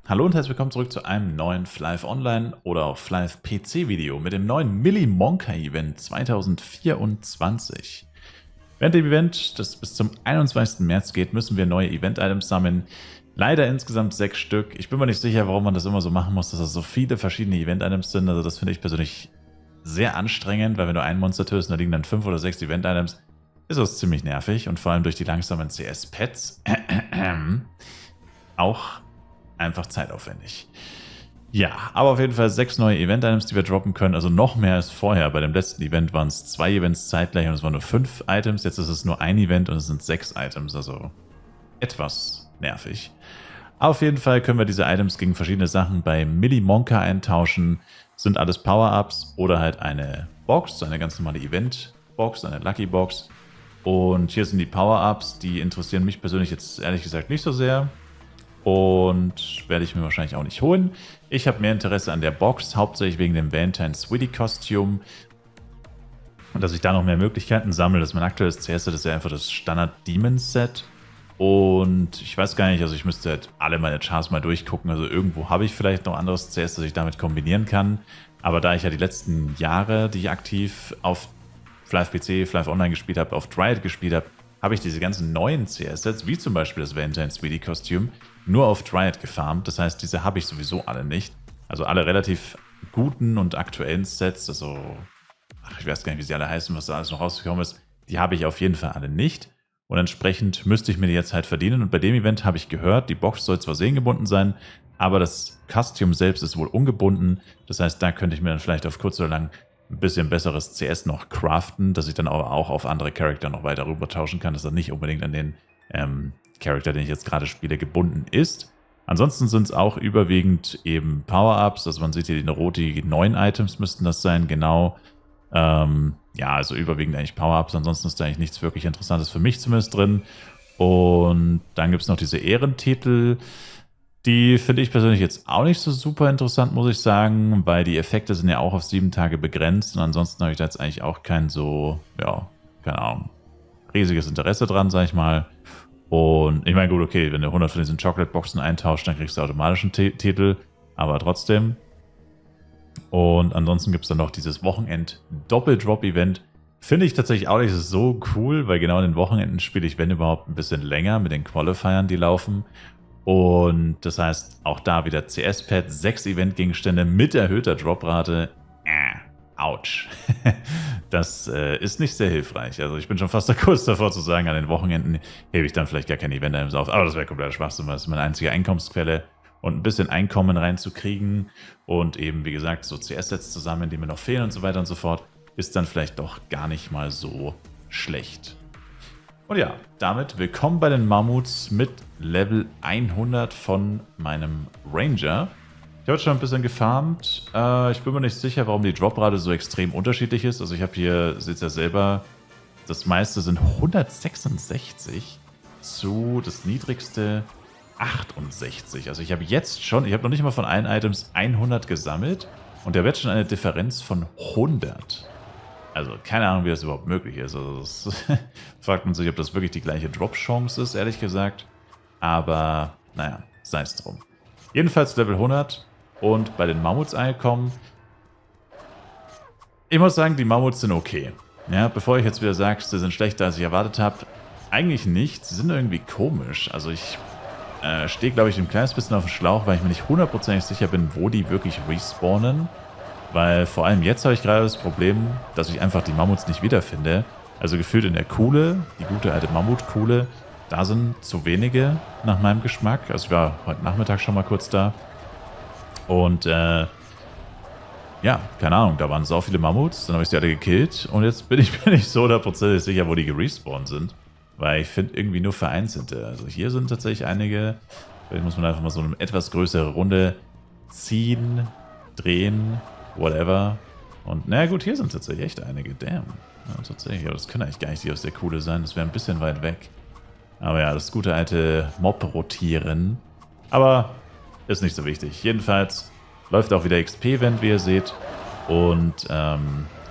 Hallo und herzlich willkommen zurück zu einem neuen Flive Online oder auch Flive PC Video mit dem neuen Millie Monka Event 2024. Während dem Event, das bis zum 21. März geht, müssen wir neue Event-Items sammeln. Leider insgesamt 6 Stück. Ich bin mir nicht sicher, warum man das immer so machen muss, dass das so viele verschiedene Event-Items sind. Also das finde ich persönlich sehr anstrengend, weil wenn du ein Monster tötest, da liegen dann 5 oder 6 Event-Items, ist das ziemlich nervig und vor allem durch die langsamen CS-Pads auch einfach zeitaufwendig. Ja, aber auf jeden Fall 6 neue Event-Items, die wir droppen können. Also noch mehr als vorher. Bei dem letzten Event waren es 2 Events zeitgleich und es waren nur 5 Items. Jetzt ist es nur ein Event und es sind 6 Items. Also etwas nervig. Auf jeden Fall können wir diese Items gegen verschiedene Sachen bei Millie Monka eintauschen. Sind alles Power-Ups oder halt eine Box, eine ganz normale Event-Box, eine Lucky-Box. Und hier sind die Power-Ups. Die interessieren mich persönlich jetzt ehrlich gesagt nicht so sehr. Und werde ich mir wahrscheinlich auch nicht holen. Ich habe mehr Interesse an der Box, hauptsächlich wegen dem Valentine Sweetie Kostüm. Und dass ich da noch mehr Möglichkeiten sammle. Das ist mein aktuelles CS, das ist ja einfach das Standard Demon Set. Und ich weiß gar nicht, also ich müsste halt alle meine Chars mal durchgucken. Also irgendwo habe ich vielleicht noch anderes CS, das ich damit kombinieren kann. Aber da ich ja die letzten Jahre, die ich aktiv auf Flive PC, Flive Online gespielt habe, auf Dryad gespielt habe, habe ich diese ganzen neuen CS-Sets, wie zum Beispiel das Valentine Sweetie Kostüm, nur auf Dryad gefarmt. Das heißt, diese habe ich sowieso alle nicht. Also alle relativ guten und aktuellen Sets, also ich weiß gar nicht, wie sie alle heißen, was da alles noch rausgekommen ist, die habe ich auf jeden Fall alle nicht. Und entsprechend müsste ich mir die jetzt halt verdienen. Und bei dem Event habe ich gehört, die Box soll zwar seriengebunden sein, aber das Kostüm selbst ist wohl ungebunden. Das heißt, da könnte ich mir dann vielleicht auf kurz oder lang ein bisschen besseres CS noch craften, dass ich dann aber auch auf andere Charakter noch weiter rüber tauschen kann, dass er nicht unbedingt an den Charakter, den ich jetzt gerade spiele, gebunden ist. Ansonsten sind es auch überwiegend eben Power-Ups, also man sieht hier die 9 Items müssten das sein, genau. Ja, also überwiegend eigentlich Power-Ups, ansonsten ist da eigentlich nichts wirklich Interessantes für mich zumindest drin. Und dann gibt es noch diese Ehrentitel, die finde ich persönlich jetzt auch nicht so super interessant, muss ich sagen, weil die Effekte sind ja auch auf 7 Tage begrenzt und ansonsten habe ich da jetzt eigentlich auch kein so, ja, keine Ahnung, riesiges Interesse dran, sag ich mal. Und ich meine, gut, okay, wenn du 100 von diesen Chocolate-Boxen eintauscht, dann kriegst du automatisch einen Titel, aber trotzdem. Und ansonsten gibt es dann noch dieses Wochenend-Doppeldrop-Event. Finde ich tatsächlich auch nicht so cool, weil genau in den Wochenenden spiele ich, wenn überhaupt, ein bisschen länger mit den Qualifiern, die laufen. Und das heißt, auch da wieder CS-Pad, 6 Event-Gegenstände mit erhöhter Droprate. Autsch. Das ist nicht sehr hilfreich. Also ich bin schon fast kurz davor zu sagen, an den Wochenenden hebe ich dann vielleicht gar keine Event-Items auf. Aber das wäre kompletter Schwachsinn, weil das ist meine einzige Einkommensquelle. Und ein bisschen Einkommen reinzukriegen und eben, wie gesagt, so CS-Sets zusammen, die mir noch fehlen und so weiter und so fort, ist dann vielleicht doch gar nicht mal so schlecht. Und ja, damit willkommen bei den Mammuts mit Level 100 von meinem Ranger. Ich habe jetzt schon ein bisschen gefarmt. Ich bin mir nicht sicher, warum die Droprate so extrem unterschiedlich ist. Also ich habe hier, seht ihr ja selber, das meiste sind 166 zu das niedrigste 68. Also ich habe jetzt schon, ich habe noch nicht mal von allen Items 100 gesammelt und der wird schon eine Differenz von 100. Also keine Ahnung, wie das überhaupt möglich ist. Also das fragt man sich, ob das wirklich die gleiche Drop-Chance ist, ehrlich gesagt. Aber naja, sei es drum. Jedenfalls Level 100 und bei den Mammuts angekommen. Ich muss sagen, die Mammuts sind okay. Ja, bevor ich jetzt wieder sage, sie sind schlechter, als ich erwartet habe, eigentlich nicht. Sie sind irgendwie komisch. Also ich stehe, glaube ich, ein kleines bisschen auf dem Schlauch, weil ich mir nicht hundertprozentig sicher bin, wo die wirklich respawnen. Weil vor allem jetzt habe ich gerade das Problem, dass ich einfach die Mammuts nicht wiederfinde. Also gefühlt in der Kuhle, die gute alte Mammutkuhle, da sind zu wenige nach meinem Geschmack. Also ich war heute Nachmittag schon mal kurz da. Und ja, keine Ahnung, da waren so viele Mammuts, dann habe ich sie alle gekillt. Und jetzt bin ich mir nicht so hundertprozentig sicher, wo die gerespawnt sind. Weil ich finde irgendwie nur vereinzelte. Also hier sind tatsächlich einige. Vielleicht muss man einfach mal so eine etwas größere Runde ziehen, drehen, whatever. Und naja gut, hier sind tatsächlich echt einige. Damn. Ja, tatsächlich, aber das können eigentlich gar nicht die aus der Kuhle sein. Das wäre ein bisschen weit weg. Aber ja, das gute alte Mob-Rotieren. Aber ist nicht so wichtig. Jedenfalls läuft auch wieder XP-Event, wie ihr seht. Und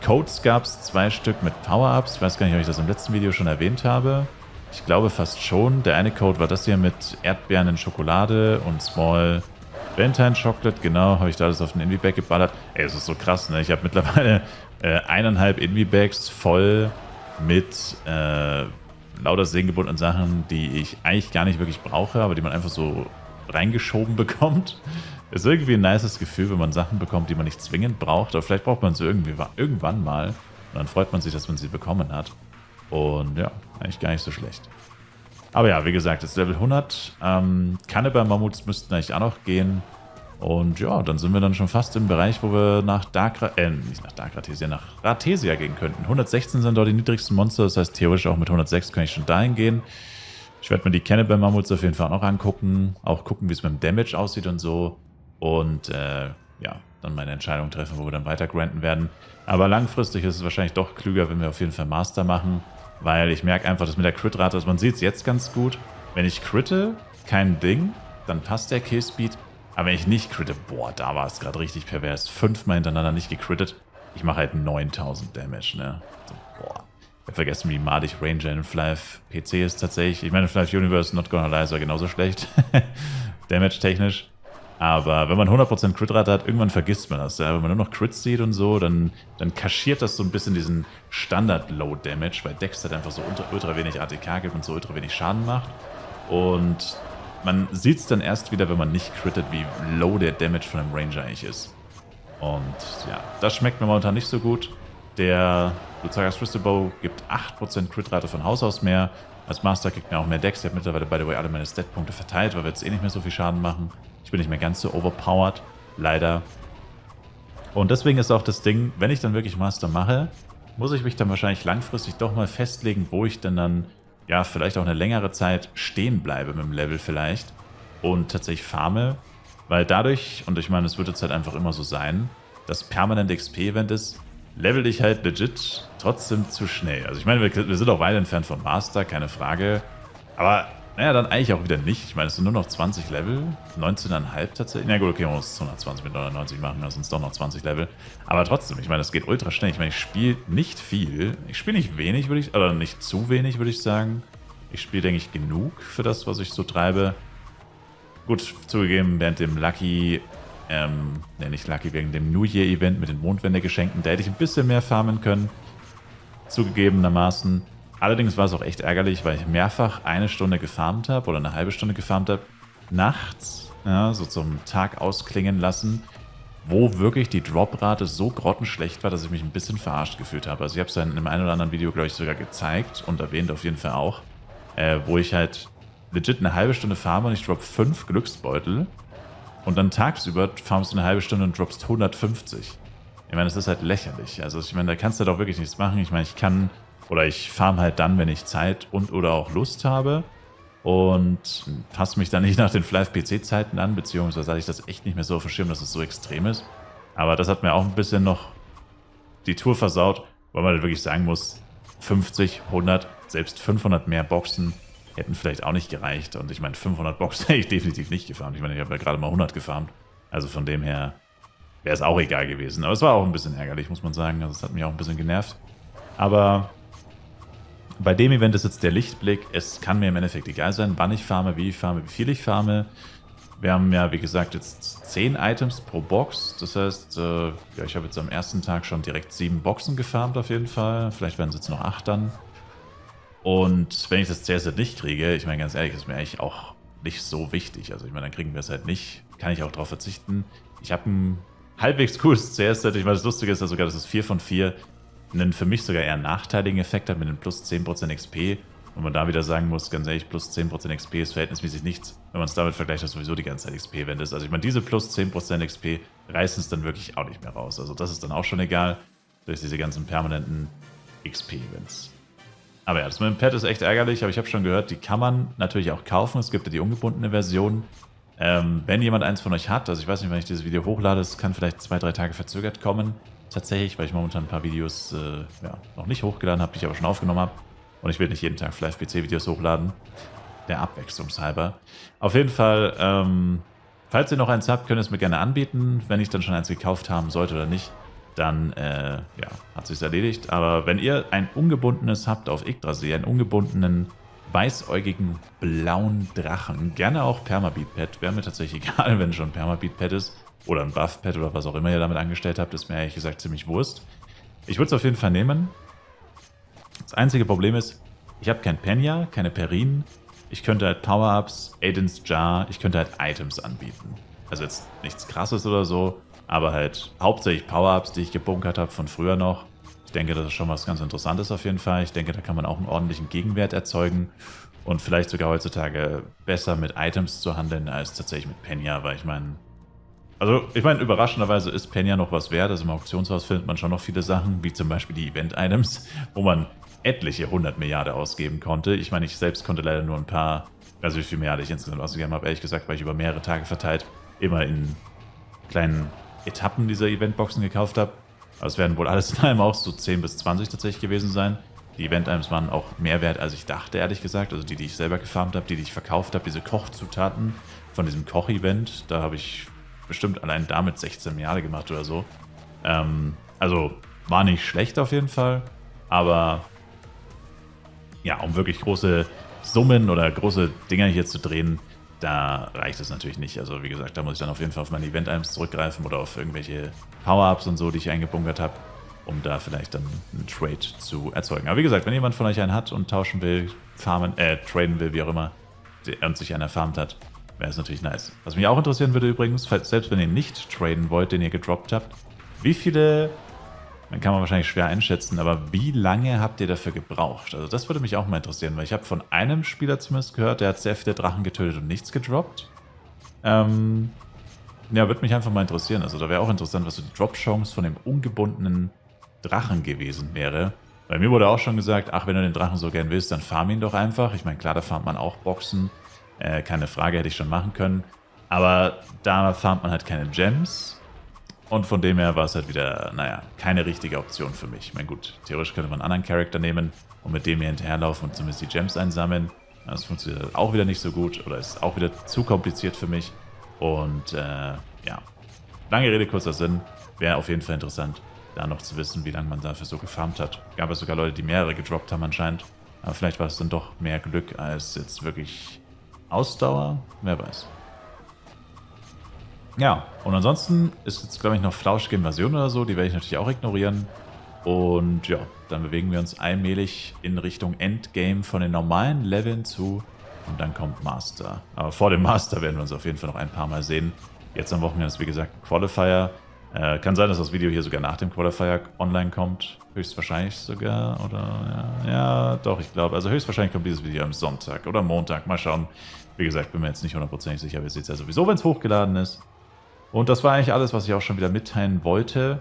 Codes gab es 2 Stück mit Power-Ups. Ich weiß gar nicht, ob ich das im letzten Video schon erwähnt habe. Ich glaube fast schon. Der eine Code war das hier mit Erdbeeren in Schokolade und Small Valentine Chocolate, genau, habe ich da alles auf den Envy-Bag geballert. Ey, das ist so krass, ne? Ich habe mittlerweile 1,5 Envy-Bags voll mit lauter segengebundenen Sachen, die ich eigentlich gar nicht wirklich brauche, aber die man einfach so reingeschoben bekommt. Ist irgendwie ein nices Gefühl, wenn man Sachen bekommt, die man nicht zwingend braucht, aber vielleicht braucht man sie irgendwann mal und dann freut man sich, dass man sie bekommen hat. Und ja, eigentlich gar nicht so schlecht. Aber ja, wie gesagt, das ist Level 100. Cannibal-Mammuts müssten eigentlich auch noch gehen. Und ja, dann sind wir dann schon fast im Bereich, wo wir nach nicht nach Dark Ratesia, nach Ratesia gehen könnten. 116 sind dort die niedrigsten Monster, das heißt theoretisch auch mit 106 kann ich schon dahin gehen. Ich werde mir die Cannibal-Mammuts auf jeden Fall auch noch angucken. Auch gucken, wie es mit dem Damage aussieht und so. Und ja, dann meine Entscheidung treffen, wo wir dann weiter granten werden. Aber langfristig ist es wahrscheinlich doch klüger, wenn wir auf jeden Fall Master machen. Weil ich merke einfach, dass mit der Crit-Rate, also man sieht es jetzt ganz gut, wenn ich critte, kein Ding, dann passt der Killspeed. Aber wenn ich nicht critte, boah, da war es gerade richtig pervers. 5-mal hintereinander nicht gecrittet. Ich mache halt 9000 Damage, ne? So, boah. Ich habe vergessen, wie madig Ranger in Flive PC ist tatsächlich. Ich meine, Flive Universe Not Gonna Lie ist ja genauso schlecht. Damage-technisch. Aber wenn man 100% Crit-Rate hat, irgendwann vergisst man das. Ja? Wenn man nur noch Crits sieht und so, dann kaschiert das so ein bisschen diesen Standard-Low-Damage, weil Dex halt einfach so ultra wenig ATK gibt und so ultra wenig Schaden macht. Und man sieht es dann erst wieder, wenn man nicht crittet, wie low der Damage von einem Ranger eigentlich ist. Und ja, das schmeckt mir momentan nicht so gut. Der Lucagas Crystal Bow gibt 8% Crit-Rate von Haus aus mehr. Als Master kriegt mir auch mehr Dex. Ich habe mittlerweile, by the way, alle meine Stat-Punkte verteilt, weil wir jetzt eh nicht mehr so viel Schaden machen. Ich bin nicht mehr ganz so overpowered, leider. Und deswegen ist auch das Ding, wenn ich dann wirklich Master mache, muss ich mich dann wahrscheinlich langfristig doch mal festlegen, wo ich denn dann, ja, vielleicht auch eine längere Zeit stehen bleibe mit dem Level vielleicht und tatsächlich farme. Weil dadurch, und ich meine, es wird jetzt halt einfach immer so sein, das permanente XP-Event ist, level ich halt legit trotzdem zu schnell. Also ich meine, wir sind auch weit entfernt vom Master, keine Frage. Aber naja, dann eigentlich auch wieder nicht. Ich meine, es sind nur noch 20 Level. 19,5 tatsächlich. Na gut, okay, man muss 120 mit 99 machen, dann sind es doch noch 20 Level. Aber trotzdem, ich meine, es geht ultra schnell. Ich meine, ich spiele nicht viel. Ich spiele nicht wenig, oder nicht zu wenig, würde ich sagen. Ich spiele, denke ich, genug für das, was ich so treibe. Gut, zugegeben, während dem Lucky, nicht Lucky, wegen dem New Year Event mit den Mondwände-Geschenken, da hätte ich ein bisschen mehr farmen können. Zugegebenermaßen. Allerdings war es auch echt ärgerlich, weil ich mehrfach eine Stunde gefarmt habe oder eine halbe Stunde gefarmt habe, nachts, ja, so zum Tag ausklingen lassen, wo wirklich die Droprate so grottenschlecht war, dass ich mich ein bisschen verarscht gefühlt habe. Also ich habe es dann in einem einen oder anderen Video, glaube ich, sogar gezeigt und erwähnt auf jeden Fall auch, wo ich halt legit eine halbe Stunde farme und ich droppe 5 Glücksbeutel und dann tagsüber farmst du eine halbe Stunde und droppst 150. Ich meine, das ist halt lächerlich. Also ich meine, da kannst du doch wirklich nichts machen. Ich meine, ich farm halt dann, wenn ich Zeit und oder auch Lust habe und passe mich dann nicht nach den Flive-PC-Zeiten an, beziehungsweise hatte ich das echt nicht mehr so auf dem Schirm, dass es so extrem ist. Aber das hat mir auch ein bisschen noch die Tour versaut, weil man halt wirklich sagen muss, 50, 100, selbst 500 mehr Boxen hätten vielleicht auch nicht gereicht. Und ich meine, 500 Boxen hätte ich definitiv nicht gefarmt. Ich meine, ich habe ja gerade mal 100 gefarmt. Also von dem her wäre es auch egal gewesen. Aber es war auch ein bisschen ärgerlich, muss man sagen. Also es hat mich auch ein bisschen genervt. Aber bei dem Event ist jetzt der Lichtblick. Es kann mir im Endeffekt egal sein, wann ich farme, wie viel ich farme. Wir haben ja, wie gesagt, jetzt 10 Items pro Box. Das heißt, ja, ich habe jetzt am ersten Tag schon direkt 7 Boxen gefarmt auf jeden Fall. Vielleicht werden es jetzt noch 8 dann. Und wenn ich das CS nicht kriege, ich meine ganz ehrlich, ist mir eigentlich auch nicht so wichtig. Also ich meine, dann kriegen wir es halt nicht. Kann ich auch darauf verzichten. Ich habe ein halbwegs cooles CS-Set. Ich meine, das Lustige ist ja sogar, dass es 4 von 4 einen für mich sogar eher nachteiligen Effekt hat mit einem plus 10% XP. Und man da wieder sagen muss, ganz ehrlich, plus 10% XP ist verhältnismäßig nichts, wenn man es damit vergleicht, dass sowieso die ganze Zeit XP-Event ist. Also ich meine, diese plus 10% XP reißen es dann wirklich auch nicht mehr raus. Also das ist dann auch schon egal, durch diese ganzen permanenten XP-Events. Aber ja, das mit dem Pad ist echt ärgerlich, aber ich habe schon gehört, die kann man natürlich auch kaufen. Es gibt ja die ungebundene Version. Wenn jemand eins von euch hat, also ich weiß nicht, wann ich dieses Video hochlade, es kann vielleicht 2-3 Tage verzögert kommen, tatsächlich, weil ich momentan ein paar Videos ja, noch nicht hochgeladen habe, die ich aber schon aufgenommen habe. Und ich will nicht jeden Tag Flive-PC-Videos hochladen. Der abwechslungshalber. Auf jeden Fall, falls ihr noch eins habt, könnt ihr es mir gerne anbieten. Wenn ich dann schon eins gekauft haben sollte oder nicht, dann ja, hat sich's erledigt. Aber wenn ihr ein ungebundenes habt auf Yggdrasil, einen ungebundenen weißäugigen blauen Drachen. Gerne auch Permabeat-Pet. Wäre mir tatsächlich egal, wenn schon ein Permabeat-Pet ist. Oder ein Buff-Pet oder was auch immer ihr damit angestellt habt. Ist mir ehrlich gesagt ziemlich Wurst. Ich würde es auf jeden Fall nehmen. Das einzige Problem ist, ich habe kein Penya, keine Perrin. Ich könnte halt Power-Ups, Aiden's Jar, ich könnte halt Items anbieten. Also jetzt nichts Krasses oder so, aber halt hauptsächlich Power-Ups, die ich gebunkert habe von früher noch. Ich denke, das ist schon was ganz Interessantes auf jeden Fall. Ich denke, da kann man auch einen ordentlichen Gegenwert erzeugen und vielleicht sogar heutzutage besser mit Items zu handeln als tatsächlich mit Penya, weil ich meine, überraschenderweise ist Penya noch was wert. Also im Auktionshaus findet man schon noch viele Sachen, wie zum Beispiel die Event-Items, wo man etliche 100 Milliarden ausgeben konnte. Ich meine, ich selbst konnte leider nur ein paar, also wie viel Milliarden ich insgesamt ausgegeben habe, ehrlich gesagt, weil ich über mehrere Tage verteilt immer in kleinen Etappen dieser Eventboxen gekauft habe. Aber es werden wohl alles in allem auch so 10 bis 20 tatsächlich gewesen sein. Die Event-Items waren auch mehr wert, als ich dachte, ehrlich gesagt. Also die ich selber gefarmt habe, die ich verkauft habe, diese Kochzutaten von diesem Koch-Event, da habe ich bestimmt allein damit 16 Milliarden gemacht oder so. Also war nicht schlecht auf jeden Fall, aber ja, um wirklich große Summen oder große Dinger hier zu drehen, da reicht es natürlich nicht. Also wie gesagt, da muss ich dann auf jeden Fall auf meine Event-Items zurückgreifen oder auf irgendwelche Power-Ups und so, die ich eingebunkert habe, um da vielleicht dann einen Trade zu erzeugen. Aber wie gesagt, wenn jemand von euch einen hat und tauschen will, traden will, wie auch immer, und sich einen erfarmt hat, wäre es natürlich nice. Was mich auch interessieren würde übrigens, selbst wenn ihr nicht traden wollt, den ihr gedroppt habt, wie viele, dann kann man wahrscheinlich schwer einschätzen, aber wie lange habt ihr dafür gebraucht? Also das würde mich auch mal interessieren, weil ich habe von einem Spieler zumindest gehört, der hat sehr viele Drachen getötet und nichts gedroppt. Ja, würde mich einfach mal interessieren. Also da wäre auch interessant, was so die Drop-Chance von dem ungebundenen Drachen gewesen wäre. Bei mir wurde auch schon gesagt, ach, wenn du den Drachen so gern willst, dann farm ihn doch einfach. Ich meine, klar, da farmt man auch Boxen. Keine Frage, hätte ich schon machen können. Aber da farmt man halt keine Gems. Und von dem her war es halt wieder, naja, keine richtige Option für mich. Ich meine, gut, theoretisch könnte man einen anderen Charakter nehmen und mit dem hier hinterherlaufen und zumindest die Gems einsammeln. Das funktioniert auch wieder nicht so gut oder ist auch wieder zu kompliziert für mich. Und ja, lange Rede, kurzer Sinn. Wäre auf jeden Fall interessant, da noch zu wissen, wie lange man dafür so gefarmt hat. Gab es sogar Leute, die mehrere gedroppt haben anscheinend. Aber vielleicht war es dann doch mehr Glück als jetzt wirklich Ausdauer. Wer weiß. Ja, und ansonsten ist jetzt, glaube ich, noch flauschige Invasion oder so. Die werde ich natürlich auch ignorieren. Und ja, dann bewegen wir uns allmählich in Richtung Endgame von den normalen Leveln zu. Und dann kommt Master. Aber vor dem Master werden wir uns auf jeden Fall noch ein paar Mal sehen. Jetzt am Wochenende ist, wie gesagt, ein Qualifier. Kann sein, dass das Video hier sogar nach dem Qualifier online kommt. Höchstwahrscheinlich sogar. Oder ja, doch, ich glaube. Also höchstwahrscheinlich kommt dieses Video am Sonntag oder Montag. Mal schauen. Wie gesagt, bin mir jetzt nicht hundertprozentig sicher. Wir sehen es ja sowieso, wenn es hochgeladen ist. Und das war eigentlich alles, was ich auch schon wieder mitteilen wollte.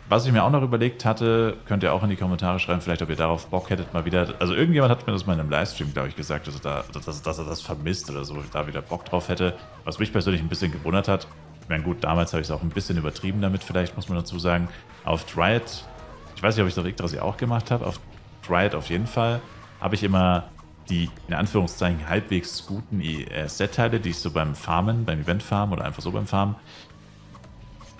Was ich mir auch noch überlegt hatte, könnt ihr auch in die Kommentare schreiben, vielleicht ob ihr darauf Bock hättet mal wieder. Also irgendjemand hat mir das mal in einem Livestream, glaube ich, gesagt, dass er das vermisst oder so, da wieder Bock drauf hätte. Was mich persönlich ein bisschen gewundert hat. Ich meine, gut, damals habe ich es auch ein bisschen übertrieben damit, vielleicht muss man dazu sagen. Auf Dryad, ich weiß nicht, ob ich das Yggdrasil auch gemacht habe, auf Dryad auf jeden Fall, habe ich immer die, in Anführungszeichen, halbwegs guten Set-Teile, die ich so beim Farmen, beim Event-Farmen oder einfach so beim Farmen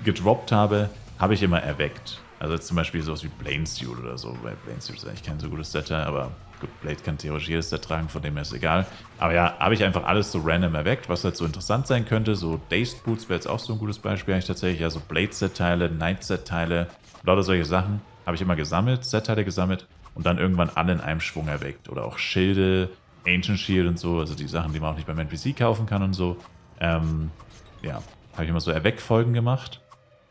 gedroppt habe, habe ich immer erweckt. Also jetzt zum Beispiel sowas wie Blade Suit oder so, weil Blade Suit ist eigentlich kein so gutes Set-Teil, aber gut, Blade kann theoretisch jedes Set tragen, von dem her ist es egal. Aber ja, habe ich einfach alles so random erweckt, was halt so interessant sein könnte. So Dazed Boots wäre jetzt auch so ein gutes Beispiel eigentlich tatsächlich. Ja, so Blade-Set-Teile, Knight-Set-Teile, lauter solche Sachen habe ich immer gesammelt, Set-Teile gesammelt und dann irgendwann alle in einem Schwung erweckt. Oder auch Schilde, Ancient Shield und so, also die Sachen, die man auch nicht beim NPC kaufen kann und so. Ja, habe ich immer so Erweckfolgen gemacht.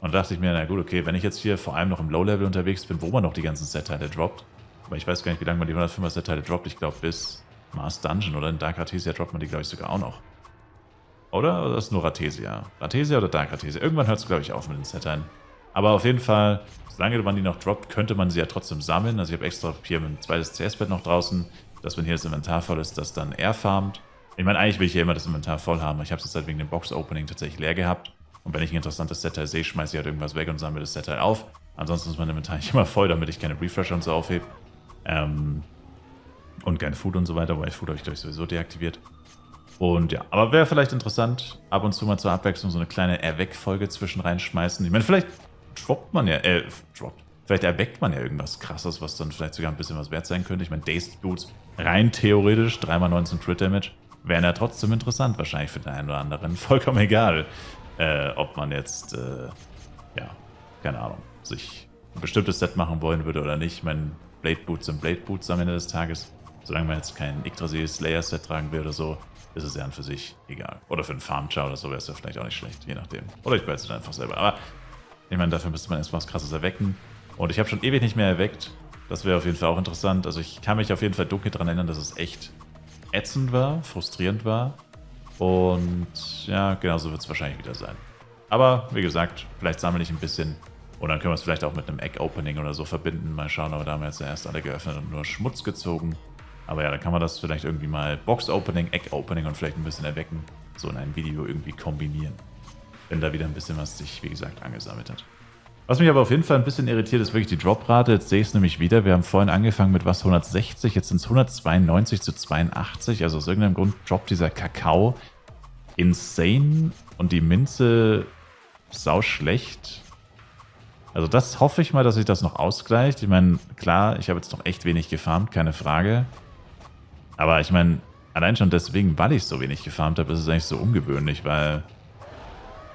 Und da dachte ich mir, na gut, okay, wenn ich jetzt hier vor allem noch im Low-Level unterwegs bin, wo man noch die ganzen Set-Teile droppt, aber ich weiß gar nicht, wie lange man die 105er Set-Teile droppt, ich glaube bis Mars Dungeon oder in Dark Artesia droppt man die, glaube ich, sogar auch noch. Oder das ist nur Artesia? Artesia oder Dark Artesia? Irgendwann hört es, glaube ich, auf mit den Set-Teilen. Aber auf jeden Fall, solange man die noch droppt, könnte man sie ja trotzdem sammeln. Also ich habe extra hier ein zweites CS-Bett noch draußen, dass wenn hier das Inventar voll ist, das dann er farmt. Ich meine, eigentlich will ich ja immer das Inventar voll haben. Ich habe es jetzt halt wegen dem Box-Opening tatsächlich leer gehabt. Und wenn ich ein interessantes Set-Teil sehe, schmeiße ich halt irgendwas weg und sammle das Set-Teil auf. Ansonsten ist mein Inventar nicht immer voll, damit ich keine Refresher und so aufhebe. Und kein Food und so weiter, weil Food habe ich, glaube ich, sowieso deaktiviert. Und ja, aber wäre vielleicht interessant, ab und zu mal zur Abwechslung so eine kleine Erweckfolge zwischen reinschmeißen. Ich meine, vielleicht droppt man ja, Vielleicht erweckt man ja irgendwas Krasses, was dann vielleicht sogar ein bisschen was wert sein könnte. Ich meine, Dazed Boots, rein theoretisch, 3x19 Crit Damage, wären ja trotzdem interessant wahrscheinlich für den einen oder anderen. Vollkommen egal, ob man jetzt, ja, keine Ahnung, sich ein bestimmtes Set machen wollen würde oder nicht. Ich meine, Blade Boots sind Blade Boots am Ende des Tages. Solange man jetzt kein Yggdrasil Slayer Set tragen will oder so, ist es ja an für sich egal. Oder für einen Farm-Char oder so wäre es ja vielleicht auch nicht schlecht, je nachdem. Oder ich behalte es dann einfach selber. Aber ich meine, dafür müsste man erstmal was Krasses erwecken. Und ich habe schon ewig nicht mehr erweckt. Das wäre auf jeden Fall auch interessant. Also ich kann mich auf jeden Fall dunkel daran erinnern, dass es echt ätzend war, frustrierend war. Und ja, genauso wird es wahrscheinlich wieder sein. Aber wie gesagt, vielleicht sammle ich ein bisschen. Und dann können wir es vielleicht auch mit einem Egg-Opening oder so verbinden. Mal schauen, aber da haben wir jetzt ja erst alle geöffnet und nur Schmutz gezogen. Aber ja, dann kann man das vielleicht irgendwie mal Box-Opening, Egg-Opening und vielleicht ein bisschen erwecken. So in einem Video irgendwie kombinieren. Wenn da wieder ein bisschen was sich, wie gesagt, angesammelt hat. Was mich aber auf jeden Fall ein bisschen irritiert, ist wirklich die Droprate. Jetzt sehe ich es nämlich wieder. Wir haben vorhin angefangen mit was 160, jetzt sind es 192 zu 82. Also aus irgendeinem Grund droppt dieser Kakao insane und die Minze sau schlecht. Also das hoffe ich mal, dass sich das noch ausgleicht. Ich meine, klar, ich habe jetzt noch echt wenig gefarmt, keine Frage. Aber ich meine, allein schon deswegen, weil ich so wenig gefarmt habe, ist es eigentlich so ungewöhnlich, weil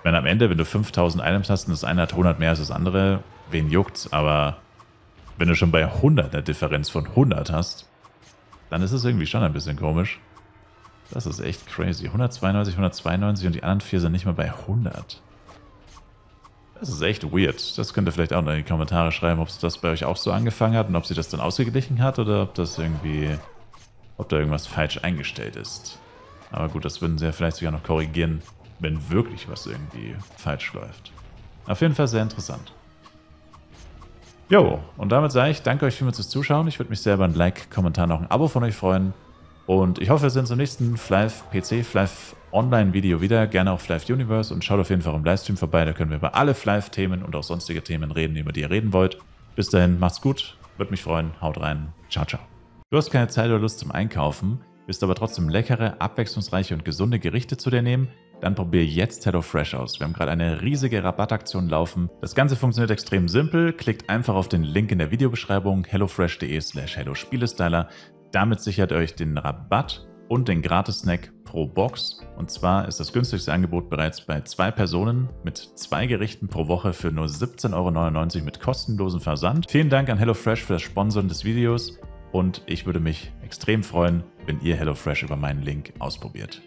wenn am Ende, wenn du 5000 Items hast und das eine hat 100 mehr als das andere, wen juckt's? Aber wenn du schon bei 100 eine Differenz von 100 hast, dann ist es irgendwie schon ein bisschen komisch. Das ist echt crazy. 192, 192 und die anderen 4 sind nicht mal bei 100. Das ist echt weird. Das könnt ihr vielleicht auch noch in die Kommentare schreiben, ob es das bei euch auch so angefangen hat und ob sich das dann ausgeglichen hat oder ob das irgendwie, ob da irgendwas falsch eingestellt ist. Aber gut, das würden sie ja vielleicht sogar noch korrigieren, wenn wirklich was irgendwie falsch läuft. Auf jeden Fall sehr interessant. Jo, und damit sage ich, danke euch vielmals fürs Zuschauen. Ich würde mich sehr über ein Like, Kommentar, noch ein Abo von euch freuen. Und ich hoffe, wir sehen uns im nächsten Flive PC, Flive Online Video wieder. Gerne auf Flive Universe und schaut auf jeden Fall im Livestream vorbei. Da können wir über alle Flive-Themen und auch sonstige Themen reden, über die ihr reden wollt. Bis dahin, macht's gut, würde mich freuen. Haut rein. Ciao, ciao. Du hast keine Zeit oder Lust zum Einkaufen, willst aber trotzdem leckere, abwechslungsreiche und gesunde Gerichte zu dir nehmen? Dann probier jetzt HelloFresh aus. Wir haben gerade eine riesige Rabattaktion laufen. Das Ganze funktioniert extrem simpel. Klickt einfach auf den Link in der Videobeschreibung hellofresh.de/hellospielestyler. Damit sichert ihr euch den Rabatt und den Gratis-Snack pro Box. Und zwar ist das günstigste Angebot bereits bei 2 Personen mit 2 Gerichten pro Woche für nur 17,99 € mit kostenlosem Versand. Vielen Dank an HelloFresh für das Sponsoren des Videos und ich würde mich extrem freuen, wenn ihr HelloFresh über meinen Link ausprobiert.